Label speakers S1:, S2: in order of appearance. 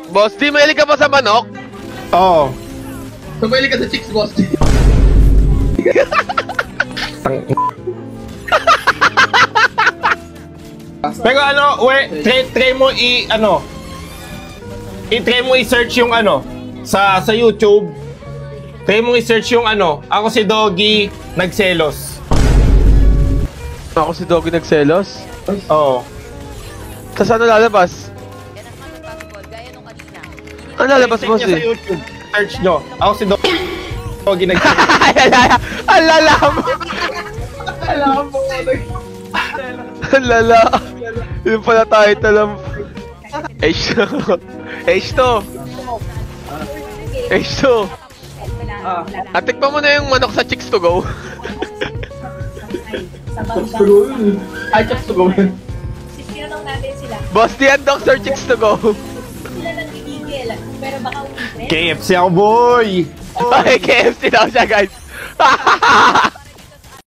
S1: Boss D, mahilig ka pa sa manok?
S2: Oo.
S3: So, mahilig ka sa chicks, boss.
S2: Pero ano, try mo i-try mo i-search yung sa YouTube. Try mo i-search yung ako si Doggy nagselos.
S1: Ako si Doggy nagselos?
S2: Oo.
S1: Tapos ano lalabas? Ano lalabas, boss
S2: Sa
S1: eh?
S2: YouTube. Search nyo. Ako si Doggy nagselos.
S1: Ang lala mo! Ang lala! Yung pala title ng... H2. H2. H2. Tikman mo na yung manok sa Chicks to Go.
S3: Ay, chicks to go.
S4: Sinanong natin sila.
S1: Boss D and Dr. Chicks to Go.
S4: Sila nagigigil. Pero baka umitin.
S2: KFC ako, boy!
S1: Ay, KFC daw siya, guys.